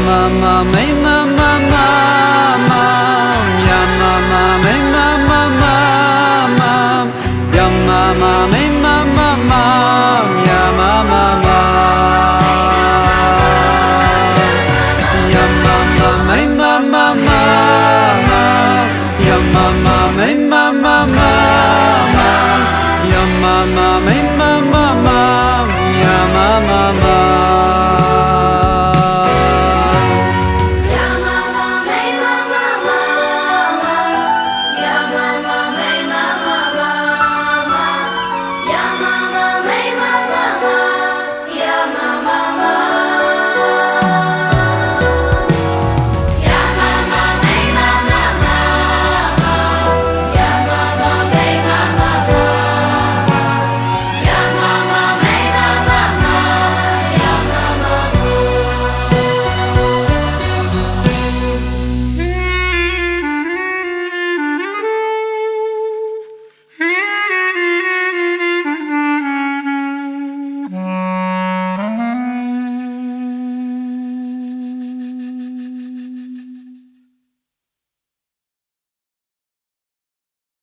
mama, may mama, mama, ya mama, may mama, mama, ya mama, may mama, mama, ya mama, ya mama, may mama, mama, ya mama, may mama, mama, ya mama, may mama, mama, ya mama, mama.